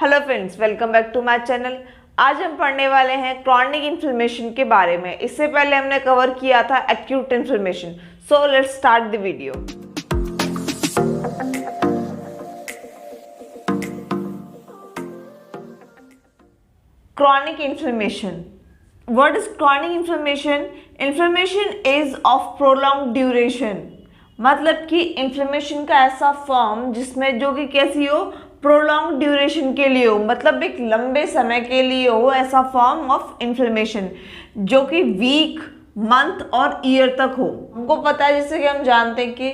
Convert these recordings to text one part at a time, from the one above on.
Hello friends, welcome back to my channel. आज हम पढ़ने वाले हैं क्रॉनिक इन्फ्लेमेशन के बारे में। इससे पहले हमने कवर किया था acute inflammation. So let's start the video. Chronic inflammation. What is chronic inflammation? Inflammation is of prolonged duration. मतलब कि इन्फ्लेमेशन का ऐसा फॉर्म जिसमें जो कि कैसी हो, प्रोलॉन्ग ड्यूरेशन के लिए हो, मतलब एक लंबे समय के लिए हो, ऐसा फॉर्म ऑफ इन्फ्लेमेशन जो कि वीक, मंथ और ईयर तक हो। हमको पता है, जैसे कि हम जानते हैं कि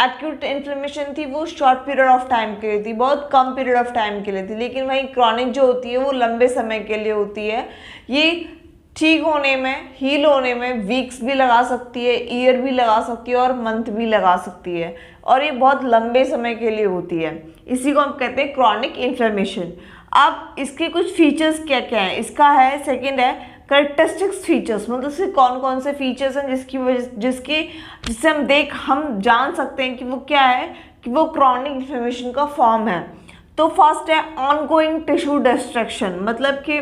एक्यूट इन्फ्लेमेशन थी वो शॉर्ट पीरियड ऑफ टाइम के लिए थी, बहुत कम पीरियड ऑफ टाइम के लिए थी, लेकिन वहीं क्रॉनिक जो होती है वो लंबे समय के लिए होती है। ये ठीक होने में, हील होने में वीक्स भी लगा सकती है, ईयर भी लगा सकती है और मंथ भी लगा सकती है, और ये बहुत लंबे समय के लिए होती है। इसी को हम कहते हैं क्रॉनिक इन्फ्लेमेशन। अब इसके कुछ फीचर्स क्या क्या हैं? इसका है, सेकंड है कैरेक्टरिस्टिक्स फीचर्स, मतलब इसके कौन कौन से फीचर्स हैं जिससे हम जान सकते हैं कि वो क्या है, कि वो क्रॉनिक इन्फ्लेमेशन का फॉर्म है। तो फर्स्ट है ऑनगोइंग टिश्यू डिस्ट्रक्शन, मतलब कि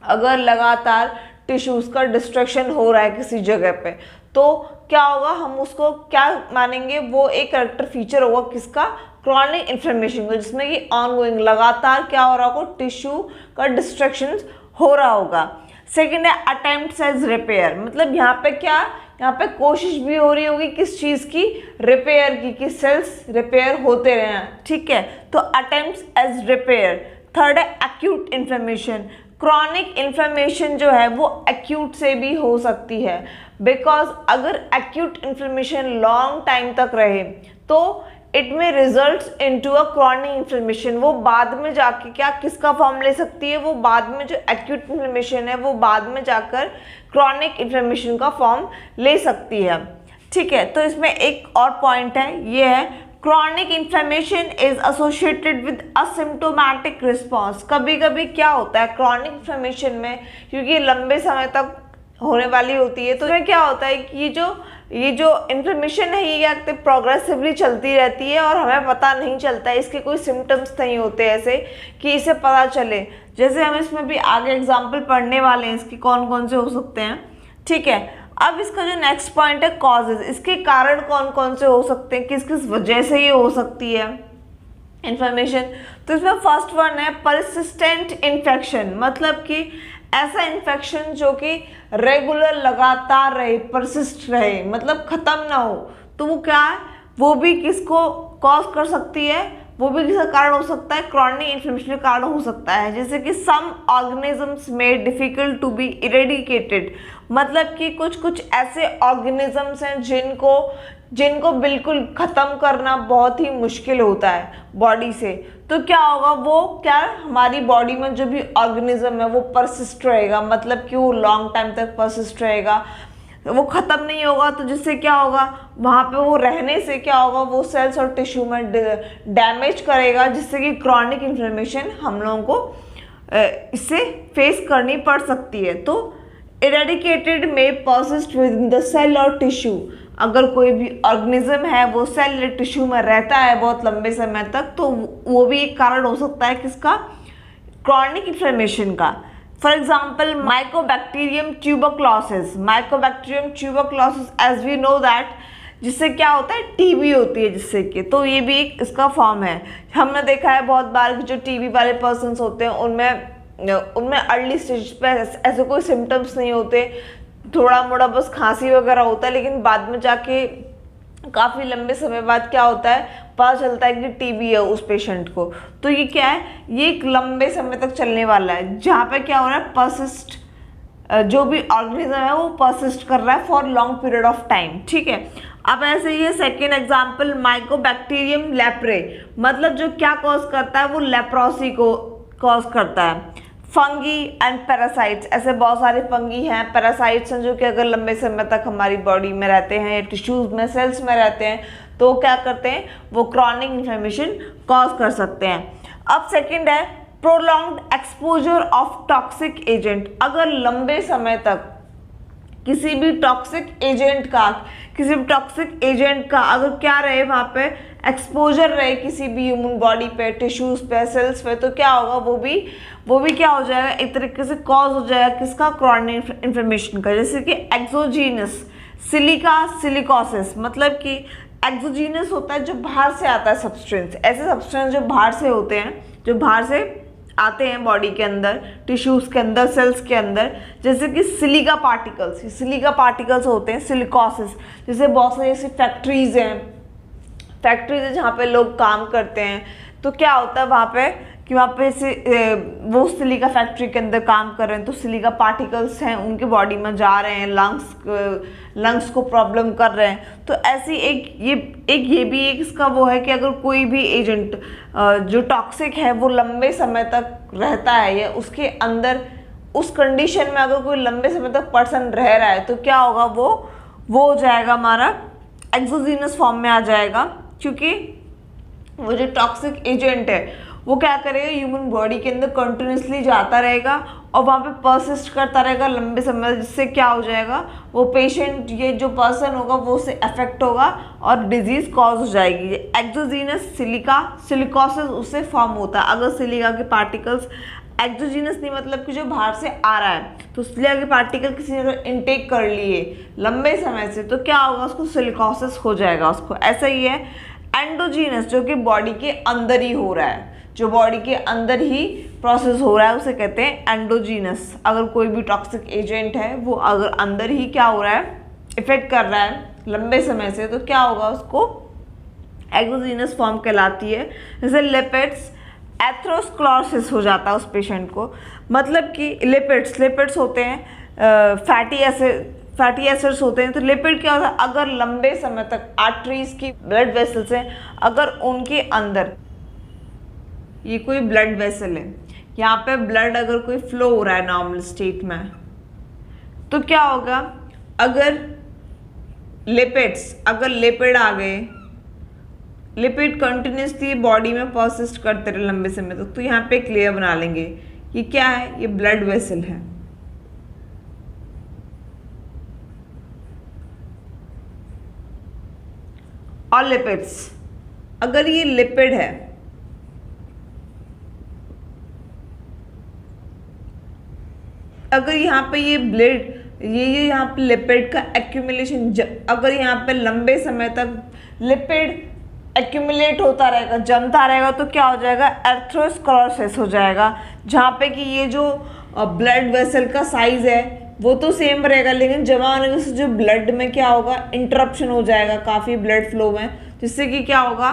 अगर लगातार टिश्यूज का डिस्ट्रक्शन हो रहा है किसी जगह पे, तो क्या होगा, हम उसको क्या मानेंगे, वो एक कैरेक्टर फीचर होगा किसका, क्रॉनिक इन्फ्लेमेशन का, जिसमें कि ऑनगोइंग लगातार क्या हो रहा होगा, टिश्यू का डिस्ट्रक्शन हो रहा होगा। सेकेंड है अटेम्प्ट्स एज रिपेयर, मतलब यहाँ पे क्या, यहाँ पे कोशिश भी हो रही होगी किस चीज़ की, रिपेयर की, कि सेल्स रिपेयर होते रहें। ठीक है, तो अटेम्प्ट्स एज रिपेयर। थर्ड है एक्यूट इन्फ्लेमेशन। क्रॉनिक इन्फ्लेमेशन जो है वो एक्यूट से भी हो सकती है, बिकॉज अगर एक्यूट इन्फ्लेमेशन लॉन्ग टाइम तक रहे तो इट में results into a chronic inflammation. वो बाद में जाके क्या किसका फॉर्म ले सकती है, वो बाद में जो एक्यूट इन्फ्लेमेशन है वो बाद में जाकर क्रॉनिक इन्फ्लेमेशन का फॉर्म ले सकती है। ठीक है, तो इसमें एक और पॉइंट है, ये है chronic inflammation is associated with asymptomatic response. कभी कभी क्या होता है क्रॉनिक इन्फ्लेमेशन में, क्योंकि लंबे समय तक होने वाली होती है, तो इसमें क्या होता है कि ये जो इन्फ्लेमेशन है ये क्या प्रोग्रेसिवली चलती रहती है और हमें पता नहीं चलता है, इसके कोई सिम्टम्स नहीं होते ऐसे कि इसे पता चले। जैसे हम इसमें भी आगे एग्जाम्पल पढ़ने वाले हैं इसके कौन कौन से हो सकते हैं। ठीक है, अब इसका जो नेक्स्ट पॉइंट है कॉजेज, इसके कारण कौन कौन से हो सकते हैं, किस किस वजह से ये हो सकती है इन्फ्लेमेशन। तो इसमें फर्स्ट वन है परसिस्टेंट इन्फेक्शन, मतलब कि ऐसा इन्फेक्शन जो कि रेगुलर लगातार रहे, परसिस्ट रहे, मतलब खत्म ना हो, तो वो क्या है, वो भी किसको कॉज कर सकती है, वो भी किसका कारण हो सकता है, क्रॉनिक इन्फ्लेमेशन का कारण हो सकता है। जैसे कि सम ऑर्गेनिजम्स में डिफिकल्ट टू बी इरेडिकेटेड, मतलब कि कुछ ऐसे ऑर्गेनिजम्स हैं जिनको बिल्कुल ख़त्म करना बहुत ही मुश्किल होता है बॉडी से। तो क्या होगा, वो क्या हमारी बॉडी में जो भी ऑर्गेनिज्म है वो परसिस्ट रहेगा, मतलब कि वो लॉन्ग टाइम तक परसिस्ट रहेगा, वो ख़त्म नहीं होगा। तो जिससे क्या होगा, वहाँ पे वो रहने से क्या होगा, वो सेल्स और टिश्यू में डैमेज करेगा, जिससे कि क्रॉनिक इन्फ्लेमेशन हम लोगों को इससे फेस करनी पड़ सकती है। तो इरेडिकेटेड में persist within the cell और टिश्यू, अगर कोई भी ऑर्गेनिज्म है वो सेल या टिश्यू में रहता है बहुत लंबे समय तक, तो वो भी एक कारण हो सकता है किसका, क्रॉनिक इन्फ्लेमेशन का। For example mycobacterium tuberculosis, as we know that, जिससे क्या होता है, टीबी होती है जिससे कि, तो ये भी एक इसका फॉर्म है। हमने देखा है बहुत बार कि जो टीबी वाले पर्सन्स होते हैं उनमें अर्ली स्टेज पे ऐसे कोई सिम्टम्स नहीं होते, थोड़ा मोड़ा बस खांसी वगैरह होता है, लेकिन बाद में जाके काफ़ी लंबे समय बाद क्या होता है, पता चलता है कि टीबी है उस पेशेंट को। तो ये क्या है, ये एक लंबे समय तक चलने वाला है, जहाँ पे क्या हो रहा है, परसिस्ट, जो भी ऑर्गेनिज्म है वो परसिस्ट कर रहा है for long period of time. ठीक है, अब ऐसे ही है सेकेंड एग्जाम्पल माइकोबैक्टीरियम लेप्रे, मतलब जो क्या कॉज करता है, वो लेप्रोसी को कॉज करता है। फंगी एंड पैरासाइट्स, ऐसे बहुत सारे फंगी हैं, पैरासाइट्स हैं, जो कि अगर लंबे समय तक हमारी बॉडी में रहते हैं, टिश्यूज में, सेल्स में रहते हैं, तो क्या करते हैं, वो क्रॉनिक इन्फ्लेमेशन कॉज कर सकते हैं। अब सेकंड है prolonged exposure of toxic agent, अगर लंबे समय तक किसी भी टॉक्सिक एजेंट का अगर क्या रहे वहाँ पे एक्सपोजर रहे किसी भी ह्यूमन बॉडी पे, टिश्यूज पे, सेल्स पे, तो क्या होगा, वो भी क्या हो जाएगा, एक तरीके से कॉज हो जाएगा किसका, क्रॉनिक इन्फ्लेमेशन का। जैसे कि एक्सोजीनस सिलिका सिलिकोसिस, मतलब कि एक्सोजीनस होता है जो बाहर से आता है सब्सटेंस, ऐसे सब्सटेंस जो बाहर से होते हैं, जो बाहर से आते हैं बॉडी के अंदर, टिश्यूज के अंदर, सेल्स के अंदर, जैसे कि सिलिका पार्टिकल्स, सिलिका पार्टिकल्स होते हैं। सिलिकोसिस जैसे बहुत सारी ऐसी फैक्ट्रीज हैं जहाँ पे लोग काम करते हैं, तो क्या होता है वहाँ पे कि वहाँ पे से वो सिलिका फैक्ट्री के अंदर काम कर रहे हैं, तो सिलिका पार्टिकल्स हैं उनके बॉडी में जा रहे हैं, लंग्स को प्रॉब्लम कर रहे हैं। तो ऐसी ये भी एक इसका वो है कि अगर कोई भी एजेंट जो टॉक्सिक है वो लंबे समय तक रहता है, या उसके अंदर उस कंडीशन में अगर कोई लंबे समय तक पर्सन रह रहा है, तो क्या होगा, वो हो जाएगा हमारा एक्सोजीनस फॉर्म में आ जाएगा, क्योंकि वो जो टॉक्सिक एजेंट है वो क्या करेगा, ह्यूमन बॉडी के अंदर कंटिन्यूसली जाता रहेगा और वहाँ पे परसिस्ट करता रहेगा लंबे समय, जिससे क्या हो जाएगा, वो पेशेंट, ये जो पर्सन होगा वो उससे अफेक्ट होगा और डिजीज कॉज हो जाएगी। एक्सोजीनस सिलिका सिलिकोसिस उससे फॉर्म होता है अगर सिलिका के पार्टिकल्स, एक्सोजीनस नहीं मतलब कि जो बाहर से आ रहा है, तो सिलिका के पार्टिकल किसी ने इनटेक कर लिए लंबे समय से, तो क्या होगा, उसको सिलिकोसिस हो जाएगा उसको। ऐसा ही है एंडोजीनस, जो कि बॉडी के अंदर ही हो रहा है, जो बॉडी के अंदर ही प्रोसेस हो रहा है, उसे कहते हैं एंडोजीनस। अगर कोई भी टॉक्सिक एजेंट है वो अगर अंदर ही क्या हो रहा है, इफेक्ट कर रहा है लंबे समय से, तो क्या होगा, उसको एक्सोजीनस फॉर्म कहलाती है। जैसे लिपिड्स, एथेरोस्क्लेरोसिस हो जाता है उस पेशेंट को, मतलब कि लिपिड्स होते हैं फैटी एसिड्स होते हैं। तो लिपिड क्या होता है, अगर लंबे समय तक आर्टरीज की ब्लड वेसल्स हैं, अगर उनके अंदर, ये कोई ब्लड वेसल है, यहाँ पे ब्लड अगर कोई फ्लो हो रहा है नॉर्मल स्टेट में, तो क्या होगा, अगर लिपिड आ गए, लिपिड कंटिन्यूसली बॉडी में परसिस्ट करते रहे लंबे समय तक, तो यहाँ पे क्लियर बना लेंगे ये क्या है, ये ब्लड वेसल है। और लिपिड्स, अगर ये लिपिड है, अगर यहाँ पे ये ब्लड, ये यहाँ पे लिपिड का एक्यूमुलेशन, अगर यहाँ पे लंबे समय तक लिपिड एक्यूमुलेट होता रहेगा, जमता रहेगा, तो क्या हो जाएगा, एथेरोस्क्लेरोसिस हो जाएगा, जहाँ पे कि ये जो ब्लड वेसल का साइज है वो तो सेम रहेगा, लेकिन जमा होने से जो ब्लड में क्या होगा, इंटरप्शन हो जाएगा काफ़ी ब्लड फ्लो में, जिससे कि क्या होगा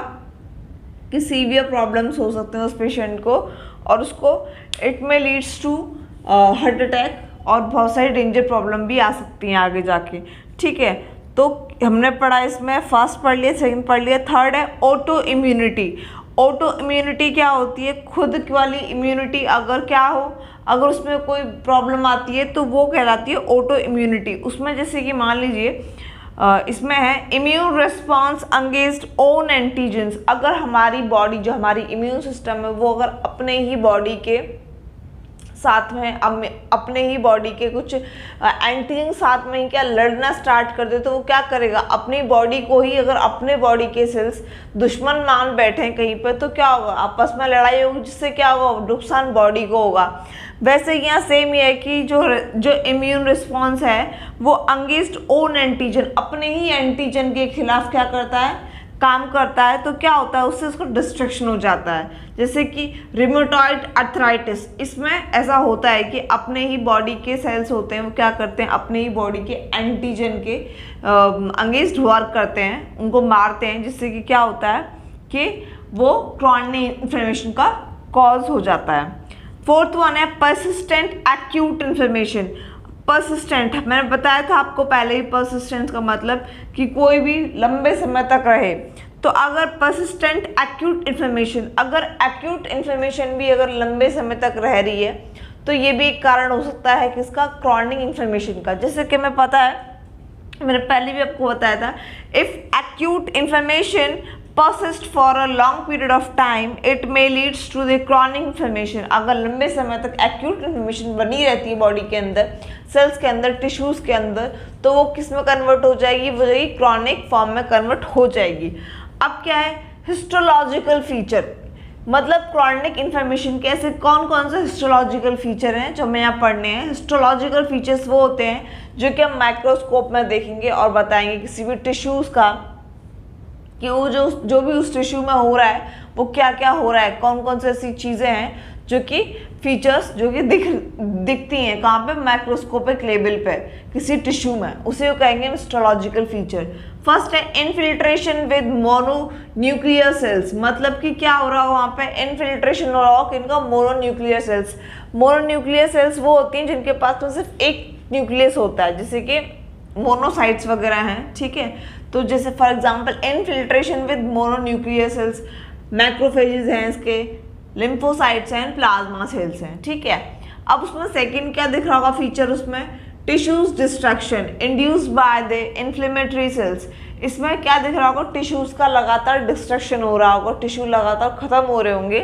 कि सीवियर प्रॉब्लम्स हो सकते हैं उस पेशेंट को, और उसको इट में लीड्स टू हार्ट अटैक और बहुत सारी डेंजर प्रॉब्लम भी आ सकती हैं आगे जाके। ठीक है, तो हमने पढ़ा, इसमें फर्स्ट पढ़ लिया, सेकंड पढ़ लिया, थर्ड है ऑटो इम्यूनिटी। ऑटो इम्यूनिटी क्या होती है, खुद वाली इम्यूनिटी अगर क्या हो, अगर उसमें कोई प्रॉब्लम आती है तो वो कहलाती है ऑटो इम्यूनिटी। उसमें जैसे कि मान लीजिए इसमें है immune response against own antigens, अगर हमारी बॉडी, जो हमारी इम्यून सिस्टम है, वो अगर अपने ही बॉडी के साथ में, अपने ही बॉडी के कुछ एंटीजन साथ में ही क्या लड़ना स्टार्ट कर दे, तो वो क्या करेगा, अपनी बॉडी को ही, अगर अपने बॉडी के सेल्स दुश्मन मान बैठे हैं कहीं पर, तो क्या होगा, आपस में लड़ाई होगी, जिससे क्या होगा, नुकसान बॉडी को होगा। वैसे यहाँ सेम ये है कि जो इम्यून रिस्पॉन्स है वो अगेंस्ट ओन एंटीजन, अपने ही एंटीजन के खिलाफ क्या करता है, काम करता है, तो क्या होता है, उससे उसको डिस्ट्रक्शन हो जाता है। जैसे कि रिमेटॉइड आर्थराइटिस, इसमें ऐसा होता है कि अपने ही बॉडी के सेल्स होते हैं, वो क्या करते हैं, अपने ही बॉडी के एंटीजन के अगेंस्ट वर्क करते हैं, उनको मारते हैं, जिससे कि क्या होता है कि वो क्रॉनिक इन्फ्लेमेशन का कॉज हो जाता है। फोर्थ वन है परसिस्टेंट एक्यूट इन्फ्लेमेशन। परसिस्टेंट, मैंने बताया था आपको पहले ही, परसिस्टेंट का मतलब कि कोई भी लंबे समय तक रहे। तो अगर परसिस्टेंट एक्यूट इन्फ्लेमेशन, अगर एक्यूट इन्फ्लेमेशन भी अगर लंबे समय तक रह रही है, तो ये भी एक कारण हो सकता है किसका, क्रॉनिक इन्फ्लेमेशन का। जैसे कि मैं पता है, मैंने पहले भी आपको बताया था, if acute inflammation persist for a long period of time it may leads to the chronic inflammation। अगर लंबे समय तक एक्यूट इन्फ्लेमेशन बनी रहती है बॉडी के अंदर, सेल्स के अंदर, टिश्यूज के अंदर, तो वो किस में कन्वर्ट हो जाएगी, वो जाएगी क्रॉनिक फॉर्म में कन्वर्ट हो जाएगी। अब क्या है, हिस्टोलॉजिकल फीचर, मतलब क्रॉनिक इन्फ्लेमेशन के ऐसे कौन कौन से हिस्टोलॉजिकल फीचर हैं जो हमें यहाँ पढ़ने हैं। हिस्टोलॉजिकल फीचर्स वो होते हैं जो कि हम माइक्रोस्कोप में देखेंगे और बताएंगे किसी भी टिश्यूज़ का कि वो जो भी उस टिश्यू में हो रहा है वो क्या क्या हो रहा है, कौन कौन से ऐसी चीज़ें हैं जो कि फीचर्स जो कि दिखती हैं कहाँ पे, माइक्रोस्कोपिक लेवल पे किसी टिश्यू में, उसे वो कहेंगे हिस्टोलॉजिकल फीचर। फर्स्ट है इनफिल्ट्रेशन विद मोनोन्यूक्लियर सेल्स, मतलब कि क्या हो रहा हो वहाँ पे, इनफिल्ट्रेशन हो रहा हो किनका, मोनोन्यूक्लियर सेल्स। मोनोन्यूक्लियर सेल्स वो होती हैं जिनके पास तो सिर्फ एक न्यूक्लियस होता है, जैसे कि मोनोसाइट्स वगैरह हैं, ठीक है। तो जैसे for example infiltration with mononuclear cells, macrophages हैं इसके, लिम्फोसाइट्स हैं, प्लाज्मा सेल्स हैं, ठीक है। अब उसमें सेकंड क्या दिख रहा होगा फीचर, उसमें tissues destruction induced by the inflammatory cells. इसमें क्या दिख रहा होगा, टिश्यूज का लगातार डिस्ट्रक्शन हो रहा होगा, टिश्यू लगातार खत्म हो रहे होंगे,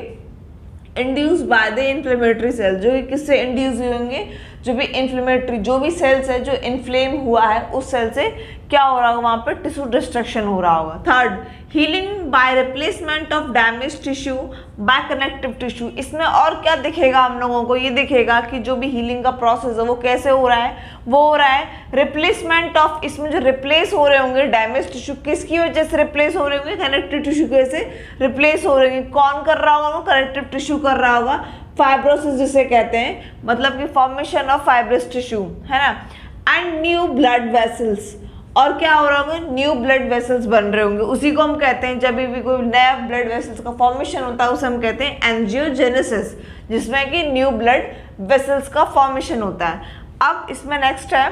induced by the inflammatory cell, जो कि किससे इंड्यूस हुए होंगे, जो भी इन्फ्लेमेटरी जो भी सेल्स है जो इन्फ्लेम हुआ है उस सेल से क्या हो रहा होगा, वहाँ पर टिश्यू डिस्ट्रक्शन हो रहा होगा। Third, healing by replacement of damage tissue bye connective tissue. इसमें और क्या दिखेगा हम लोगों को, ये दिखेगा कि जो भी हीलिंग का प्रोसेस है वो कैसे हो रहा है, वो हो रहा है रिप्लेसमेंट ऑफ, इसमें जो रिप्लेस हो रहे होंगे डैमेज टिश्यू, किसकी वजह से रिप्लेस हो रहे होंगे, कनेक्टिव टिश्यू की वजह से रिप्लेस हो रहे होंगे। कौन कर रहा होगा, वो कनेक्टिव टिश्यू कर रहा होगा, फाइब्रोसिस जिसे कहते हैं, मतलब कि फॉर्मेशन ऑफ फाइब्रस टिश्यू, है ना। एंड न्यू ब्लड वेसल्स, और क्या हो रहा होगा, न्यू ब्लड वेसल्स बन रहे होंगे, उसी को हम कहते हैं, जब भी कोई नया ब्लड वेसल्स का फॉर्मेशन होता है उसे हम कहते हैं एंजियोजेनेसिस, जिसमें कि न्यू ब्लड वेसल्स का फॉर्मेशन होता है। अब इसमें नेक्स्ट है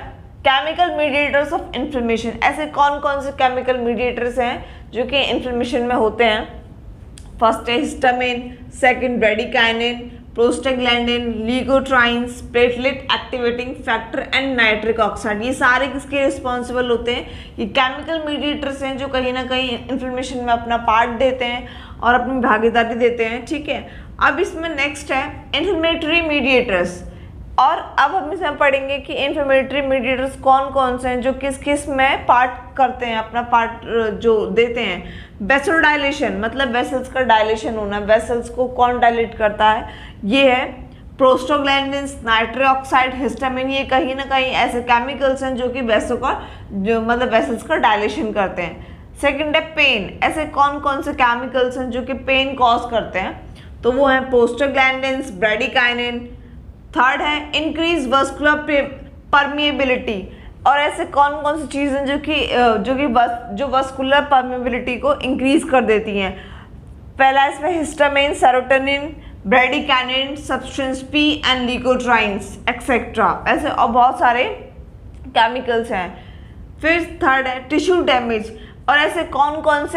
केमिकल मीडिएटर्स ऑफ इन्फ्लेमेशन। ऐसे कौन कौन से केमिकल मीडिएटर्स हैं जो कि इन्फ्लेमेशन में होते हैं। फर्स्ट है histamine, second bradykinin, prostaglandin, leukotrienes, platelet activating factor and nitric oxide. ये सारे किसके रिस्पॉन्सिबल होते हैं, ये केमिकल मीडिएटर्स हैं जो कहीं ना कहीं इन्फ्लेमेशन में अपना पार्ट देते हैं और अपनी भागीदारी देते हैं, ठीक है। अब इसमें नेक्स्ट है इन्फ्लेमेटरी मीडिएटर्स, और अब हम इसमें पढ़ेंगे कि इन्फ्लेमेटरी मीडिएटर्स कौन कौन से हैं जो किस किस में पार्ट करते हैं, अपना पार्ट जो देते हैं। वेसल डायलेशन, मतलब वेसल्स का डायलेशन होना, वेसल्स को कौन डायलेट करता है, ये है प्रोस्टाग्लैंडिन्स, नाइट्रिक ऑक्साइड, हिस्टामिन। ये कहीं ना कहीं ऐसे केमिकल्स हैं जो कि वेसों का जो मतलब वेसल्स का डायलेशन करते हैं। सेकंड है पेन, ऐसे कौन कौन से केमिकल्स हैं जो कि पेन कॉज करते हैं, तो वो हैं प्रोस्टाग्लैंडिन्स, ब्रेडिकाइनिन। थर्ड है इंक्रीज वस्कुलर परमिएबिलिटी, और ऐसे कौन कौन सी चीज़ें जो वस्कुलर परमिएबिलिटी को इंक्रीज कर देती हैं। पहला इसमें histamine, serotonin, bradykinin, substance P and leukotrienes etcetera, ऐसे और बहुत सारे केमिकल्स हैं। फिर थर्ड है टिश्यू डैमेज, और ऐसे कौन कौन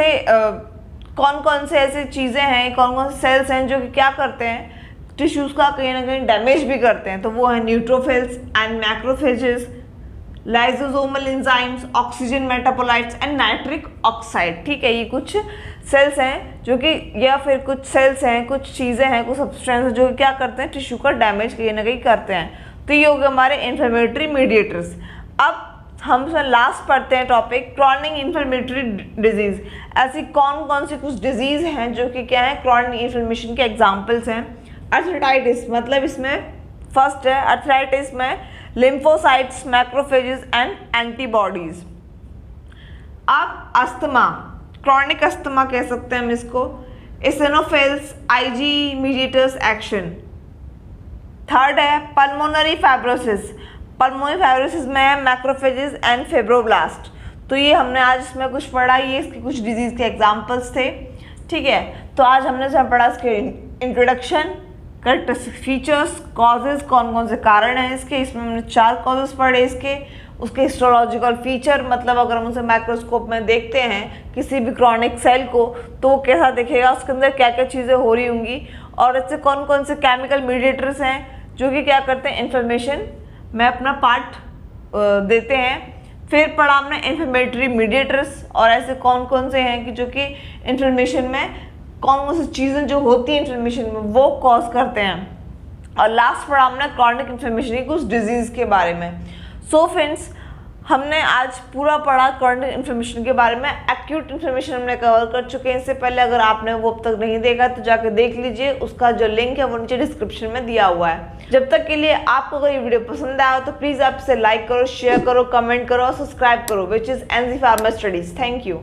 से ऐसे चीज़ें हैं, कौन कौन से सेल्स हैं जो कि क्या करते हैं, टिश्यूज़ का कहीं ना कहीं डैमेज भी करते हैं, तो वो है neutrophils and macrophages, lysosomal enzymes, oxygen metabolites and nitric oxide, ठीक है। ये कुछ सेल्स हैं जो कि, या फिर कुछ सेल्स हैं, कुछ चीज़ें हैं, कुछ सब्सटेंस जो क्या करते हैं, टिश्यू का डैमेज कहीं ना कहीं करते हैं। तो ये हो गए हमारे इन्फ्लेमेटरी मीडिएटर्स। अब हम लास्ट पढ़ते हैं टॉपिक क्रॉनिक इन्फ्लेमेटरी डिजीज़। ऐसी कौन कौन सी कुछ डिजीज़ हैं जो कि क्या है, क्रॉनिक इन्फ्लेमेशन के एग्जाम्पल्स हैं। अर्थराइटिस, मतलब इसमें फर्स्ट है अर्थराइटिस में लिम्फोसाइट्स, मैक्रोफेजेस एंड एंटीबॉडीज। अब अस्थमा, क्रॉनिक अस्थमा कह सकते हैं हम इसको, इसिनोफिल्स, आईजी मीडिएटर्स एक्शन। थर्ड है पल्मोनरी फाइब्रोसिस, पल्मोनरी फाइब्रोसिस में है मैक्रोफेजेस एंड फिब्रोब्लास्ट। तो ये हमने आज इसमें कुछ पढ़ा, ये इसके कुछ डिजीज़ के एग्जाम्पल्स थे, ठीक है। तो आज हमने इसमें पढ़ा इसके इंट्रोडक्शन, करेक्टरिस्टिक फीचर्स, कॉजेज, कौन कौन से कारण हैं इसके, इसमें हमने 4 कॉजेज पढ़े इसके, उसके हिस्टोलॉजिकल फीचर, मतलब अगर हम उसे माइक्रोस्कोप में देखते हैं किसी भी क्रॉनिक सेल को तो वो कैसा दिखेगा, उसके अंदर क्या क्या चीज़ें हो रही होंगी, और इससे कौन कौन से केमिकल मीडिएटर्स हैं जो कि क्या करते हैं, इन्फ्लेमेशन में अपना पार्ट देते हैं। फिर पढ़ा हमने इन्फ्लेमेटरी मीडिएटर्स, और ऐसे कौन कौन से हैं कि जो कि इन्फ्लेमेशन में कौन कौन सी चीज़ें जो होती हैं इन्फ्लेमेशन में वो कॉज करते हैं। और लास्ट पढ़ा हमने क्रॉनिक इन्फ्लेमेशन की कुछ डिजीज़ के बारे में। सो फ्रेंड्स, हमने आज पूरा पढ़ा क्रॉनिक इन्फ्लेमेशन के बारे में। एक्यूट इन्फ्लेमेशन हमने कवर कर चुके हैं इससे पहले। अगर आपने वो अब तक नहीं देखा तो जाकर देख लीजिए, उसका जो लिंक है वो नीचे डिस्क्रिप्शन में दिया हुआ है। जब तक के लिए आपको अगर ये वीडियो पसंद आया तो प्लीज़ आप इसे लाइक करो, शेयर करो, कमेंट करो और सब्सक्राइब करो, which is NG pharma studies. Thank you.